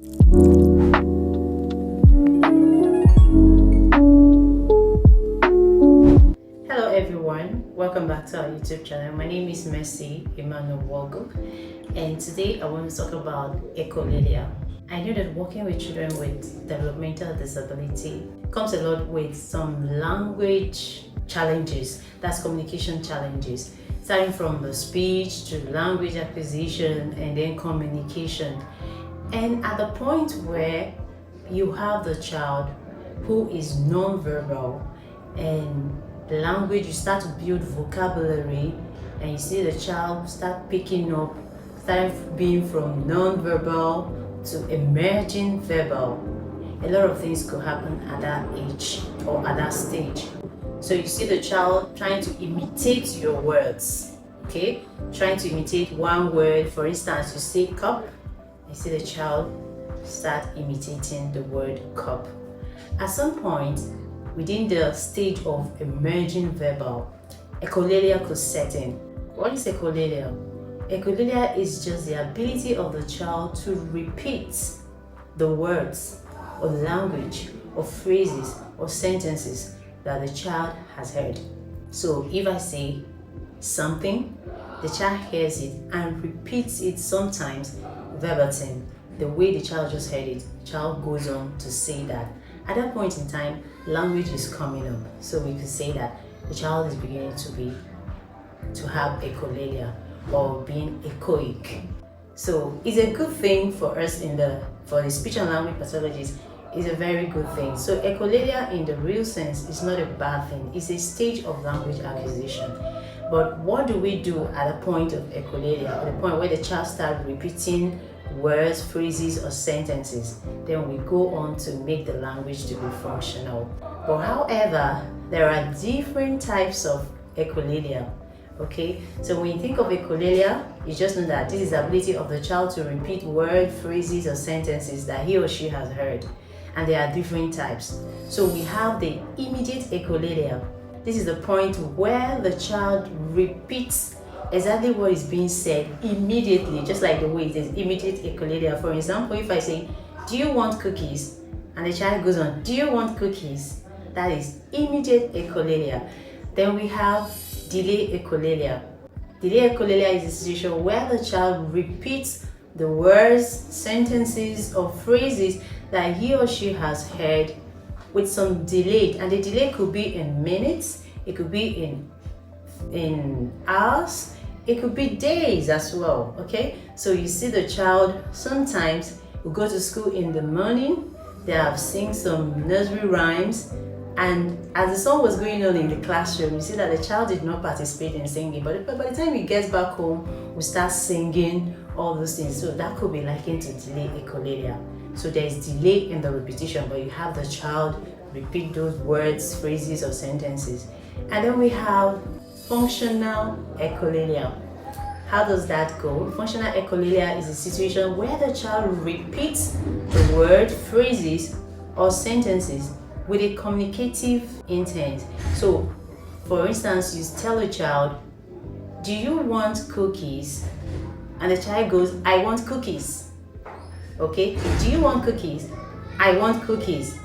Hello everyone, welcome back to our YouTube channel. My name is Mercy Emmanuel Wogo, and today I want to talk about echolalia. I know that working with children with developmental disability comes a lot with some language challenges, that's communication challenges, starting from the speech to language acquisition and then communication. And at the point where you have the child who is non-verbal and the language, you start to build vocabulary, and you see the child start picking up, starting being from non-verbal to emerging verbal. A lot of things could happen at that age or at that stage. So you see the child trying to imitate your words, okay? Trying to imitate one word. For instance, you say cup, you see the child start imitating the word cup. At some point, within the stage of emerging verbal, echolalia could set in. What is echolalia? Echolalia is just the ability of the child to repeat the words or language or phrases or sentences that the child has heard. So if I say something, the child hears it and repeats it sometimes verbatim, the way the child just heard it. The child goes on to say that. At that point in time, language is coming up. So we could say that the child is beginning to have echolalia or being echoic. So it's a good thing for us for the speech and language pathologists. Is a very good thing. So echolalia in the real sense is not a bad thing. It's a stage of language acquisition. But what do we do at the point of echolalia, at the point where the child starts repeating words, phrases, or sentences? Then we go on to make the language to be functional. But however, there are different types of echolalia. Okay, so when you think of echolalia, you just know that this is the ability of the child to repeat words, phrases, or sentences that he or she has heard. And there are different types. So we have the immediate echolalia. This is the point where the child repeats exactly what is being said immediately, just like the way it is immediate echolalia. For example, if I say, "Do you want cookies?" and the child goes on, "Do you want cookies?" That is immediate echolalia. Then we have delay echolalia. Delay echolalia is a situation where the child repeats the words, sentences, or phrases that he or she has heard with some delay, and the delay could be in minutes, it could be in hours, it could be days as well. Okay, so you see the child sometimes will go to school in the morning, they have sing some nursery rhymes, and as the song was going on in the classroom, you see that the child did not participate in singing, but by the time he gets back home, we start singing all those things. So that could be likened to delay echolalia. So there is delay in the repetition, but you have the child repeat those words, phrases, or sentences. And then we have functional echolalia. How does that go? Functional echolalia is a situation where the child repeats the word, phrases, or sentences with a communicative intent. So, for instance, you tell a child, "Do you want cookies?" And the child goes, "I want cookies." Okay, "Do you want cookies?" "I want cookies."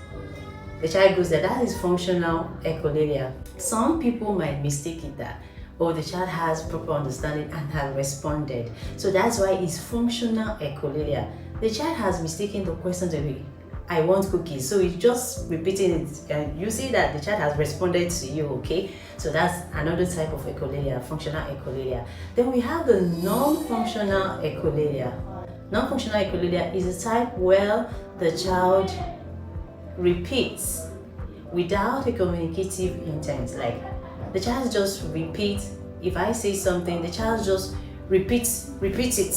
The child goes there. That is functional echolalia. Some people might mistake it that, oh, the child has proper understanding and has responded. So that's why it's functional echolalia. The child has mistaken the question to be, "I want cookies." So he's just repeating it, and you see that the child has responded to you, okay? So that's another type of echolalia, functional echolalia. Then we have the non-functional echolalia. Non-functional echolalia is a type where the child repeats without a communicative intent. Like the child just repeats. If I say something, the child just repeats it.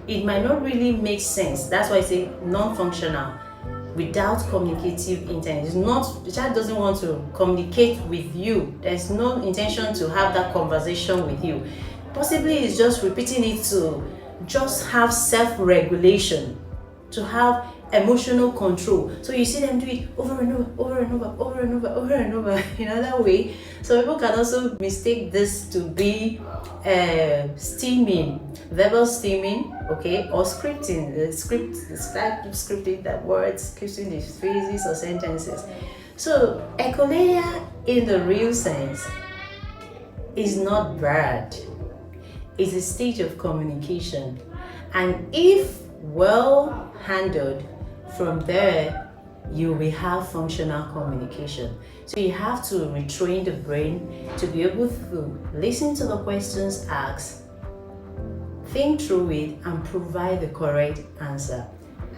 It might not really make sense. That's why I say non-functional, without communicative intent. It's not, the child doesn't want to communicate with you. There's no intention to have that conversation with you. Possibly it's just repeating it to just have self-regulation, to have emotional control. So you see them do it over and over, over and over, over and over, over and over in another way. So people can also mistake this to be steaming, verbal steaming, okay, or scripting. Scripting that words, scripting the phrases or sentences. So echolalia in the real sense is not bad. It's a stage of communication, and if well handled, from there you will have functional communication. So you have to retrain the brain to be able to listen to the questions asked, think through it, and provide the correct answer.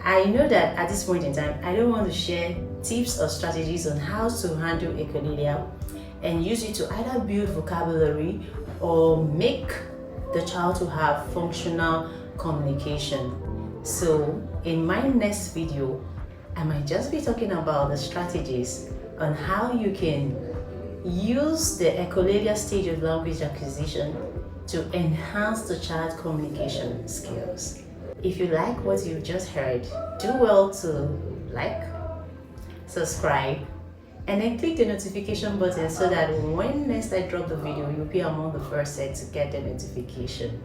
I know that at this point in time, I don't want to share tips or strategies on how to handle echolalia and use it to either build vocabulary or make the child to have functional communication. So in my next video, I might just be talking about the strategies on how you can use the echolalia stage of language acquisition to enhance the child's communication skills. If you like what you've just heard, do well to like, subscribe, and then click the notification button so that when next I drop the video, you'll be among the first set to get the notification.